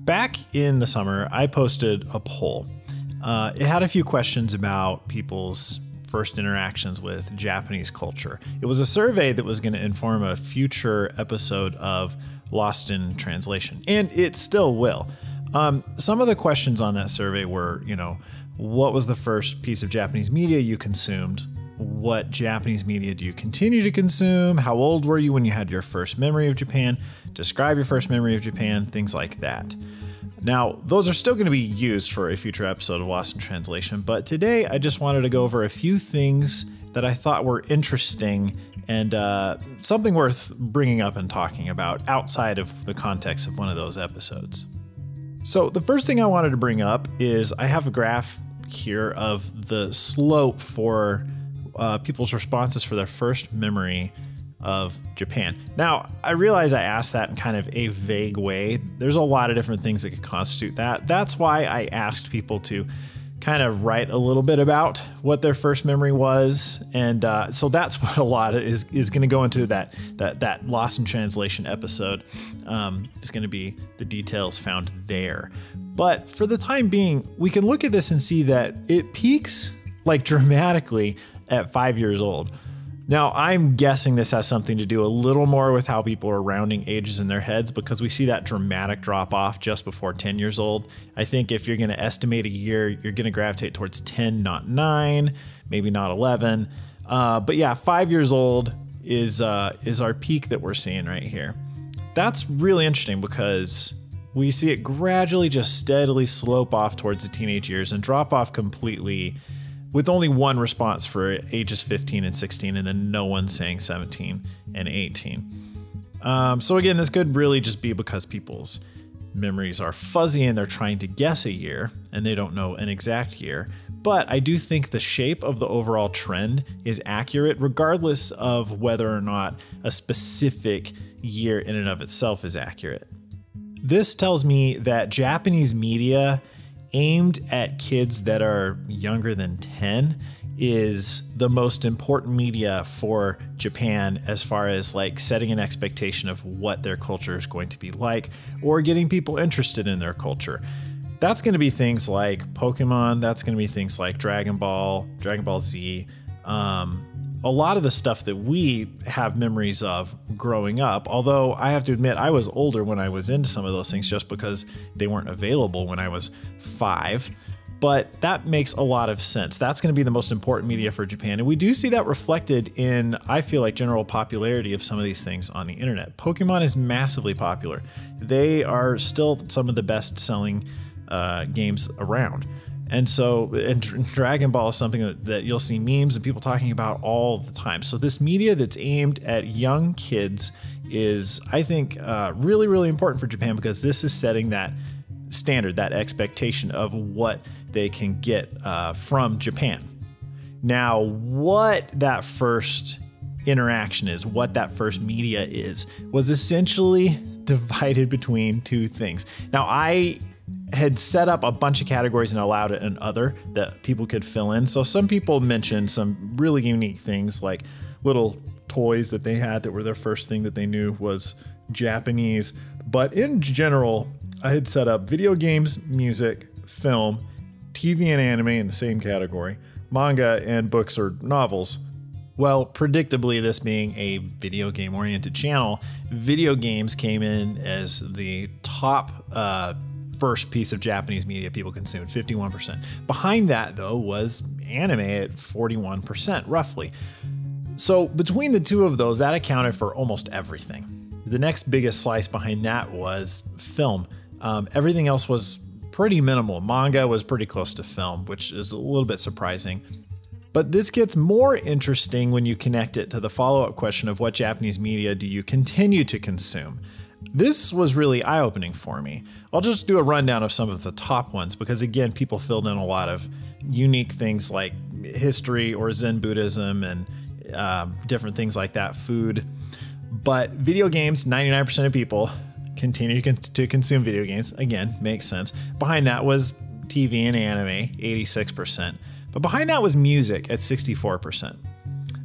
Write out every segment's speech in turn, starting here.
Back in the summer, I posted a poll. It had a few questions about people's first interactions with Japanese culture. It was a survey that was going to inform a future episode of Lost in Translation, and it still will. Some of the questions on that survey were, what was the first piece of Japanese media you consumed? What Japanese media do you continue to consume? How old were you when you had your first memory of Japan? Describe your first memory of Japan, things like that. Now, those are still going to be used for a future episode of Lost in Translation, but today I just wanted to go over a few things that I thought were interesting and something worth bringing up and talking about outside of the context of one of those episodes. So the first thing I wanted to bring up is I have a graph here of the slope for people's responses for their first memory of Japan. Now, I realize I asked that in kind of a vague way. There's a lot of different things that could constitute that. That's why I asked people to kind of write a little bit about what their first memory was. And so that's what a lot of is going to go into that Lost in Translation episode. Is going to be the details found there. But for the time being, we can look at this and see that it peaks like dramatically at 5 years old. Now, I'm guessing this has something to do a little more with how people are rounding ages in their heads, because we see that dramatic drop off just before 10 years old. I think if you're going to estimate a year, you're going to gravitate towards 10, not 9, maybe not 11. But yeah, 5 years old is our peak that we're seeing right here. That's really interesting because we see it gradually just steadily slope off towards the teenage years and drop off completely, with only one response for ages 15 and 16, and then no one saying 17 and 18. So again, this could really just be because people's memories are fuzzy and they're trying to guess a year and they don't know an exact year. But I do think the shape of the overall trend is accurate, regardless of whether or not a specific year in and of itself is accurate. This tells me that Japanese media aimed at kids that are younger than 10 is the most important media for Japan as far as like setting an expectation of what their culture is going to be like or getting people interested in their culture. That's going to be things like Pokemon. That's going to be things like Dragon Ball Z. A lot of the stuff that we have memories of growing up, although I have to admit I was older when I was into some of those things just because they weren't available when I was 5. But that makes a lot of sense. That's going to be the most important media for Japan. And we do see that reflected in, I feel like, general popularity of some of these things on the internet. Pokemon is massively popular. They are still some of the best selling games around. And so, and Dragon Ball is something that you'll see memes and people talking about all the time. So this media that's aimed at young kids is, I think, really, really important for Japan, because this is setting that standard, that expectation of what they can get from Japan. Now, what that first interaction is, what that first media is, was essentially divided between two things. Now, I had set up a bunch of categories and allowed it an other that people could fill in. So some people mentioned some really unique things, like little toys that they had that were their first thing that they knew was Japanese. But in general, I had set up video games, music, film, TV and anime in the same category, manga, and books or novels. Well, predictably, this being a video game oriented channel, video games came in as the top first piece of Japanese media people consumed, 51%. Behind that, though, was anime at 41%, roughly. So between the two of those, that accounted for almost everything. The next biggest slice behind that was film. Everything else was pretty minimal. Manga was pretty close to film, which is a little bit surprising. But this gets more interesting when you connect it to the follow-up question of what Japanese media do you continue to consume? This was really eye-opening for me. I'll just do a rundown of some of the top ones because, again, people filled in a lot of unique things like history or Zen Buddhism and different things like that, food. But video games, 99% of people continue to consume video games. Again, makes sense. Behind that was TV and anime, 86%. But behind that was music at 64%.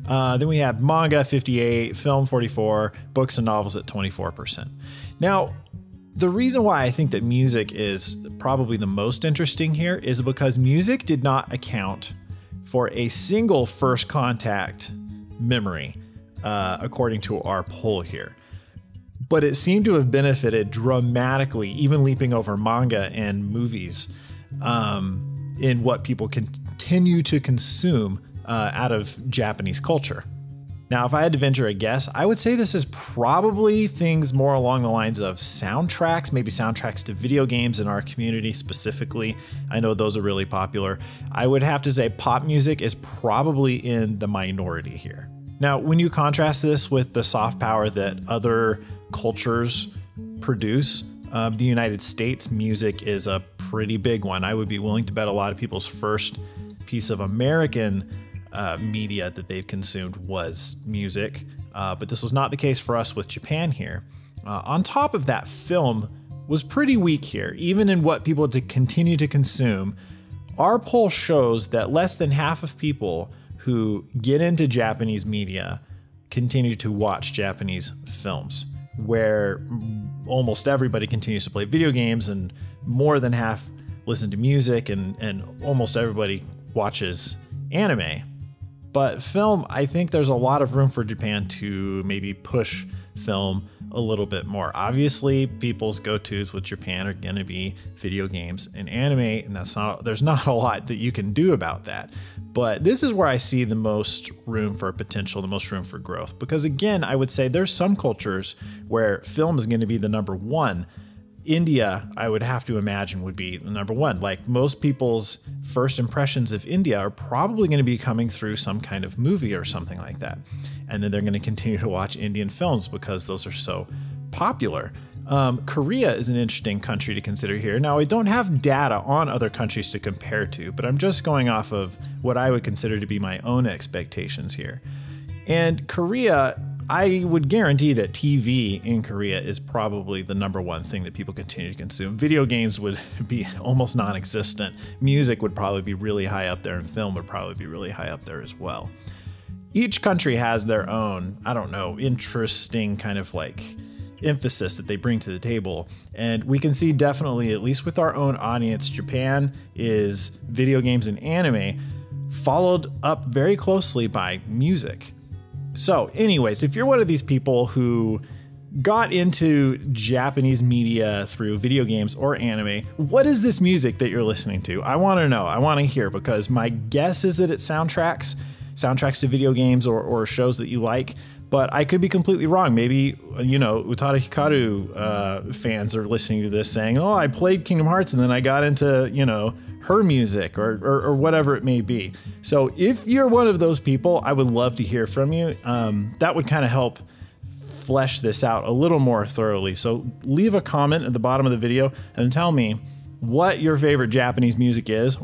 Then we had manga, 58%, film, 44%, books and novels at 24%. Now, The reason why I think that music is probably the most interesting here is because music did not account for a single first contact memory, according to our poll here. But it seemed to have benefited dramatically, even leaping over manga and movies, in what people continue to consume out of Japanese culture. Now, if I had to venture a guess, I would say this is probably things more along the lines of soundtracks, maybe soundtracks to video games in our community specifically. I know those are really popular. I would have to say pop music is probably in the minority here. Now, when you contrast this with the soft power that other cultures produce, the United States music is a pretty big one. I would be willing to bet a lot of people's first piece of American media that they've consumed was music, but this was not the case for us with Japan here. On top of that, film was pretty weak here, even in what people continue to consume. Our poll shows that less than half of people who get into Japanese media continue to watch Japanese films, where almost everybody continues to play video games and more than half listen to music, and almost everybody watches anime. But film, I think there's a lot of room for Japan to maybe push film a little bit more. Obviously, people's go-tos with Japan are going to be video games and anime, and there's not a lot that you can do about that. But this is where I see the most room for potential, the most room for growth. Because again, I would say there's some cultures where film is going to be the number one. India, I would have to imagine, would be the number one. Like, most people's first impressions of India are probably going to be coming through some kind of movie or something like that. And then they're going to continue to watch Indian films because those are so popular. Korea is an interesting country to consider here. Now, I don't have data on other countries to compare to, but I'm just going off of what I would consider to be my own expectations here. And Korea, I would guarantee that TV in Korea is probably the number one thing that people continue to consume. Video games would be almost non-existent. Music would probably be really high up there, and film would probably be really high up there as well. Each country has their own, I don't know, interesting kind of like emphasis that they bring to the table. And we can see definitely, at least with our own audience, Japan is video games and anime, followed up very closely by music. So anyways, if you're one of these people who got into Japanese media through video games or anime, what is this music that you're listening to? I want to know. I want to hear, because my guess is that it's soundtracks to video games or shows that you like, but I could be completely wrong. Maybe, Utada Hikaru fans are listening to this saying, oh, I played Kingdom Hearts and then I got into, her music or whatever it may be. So if you're one of those people, I would love to hear from you. That would kind of help flesh this out a little more thoroughly. So leave a comment at the bottom of the video and tell me what your favorite Japanese music is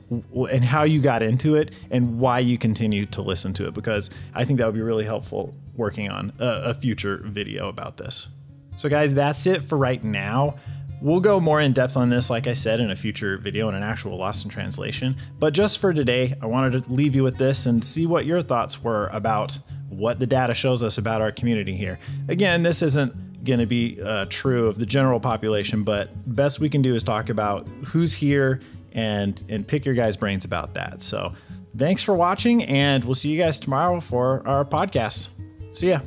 and how you got into it and why you continue to listen to it, because I think that would be really helpful working on a future video about this. So guys, that's it for right now. We'll go more in depth on this, like I said, in a future video in an actual Lost in Translation. But just for today, I wanted to leave you with this and see what your thoughts were about what the data shows us about our community here. Again, this isn't going to be true of the general population, but best we can do is talk about who's here and pick your guys' brains about that. So thanks for watching, and we'll see you guys tomorrow for our podcast. See ya.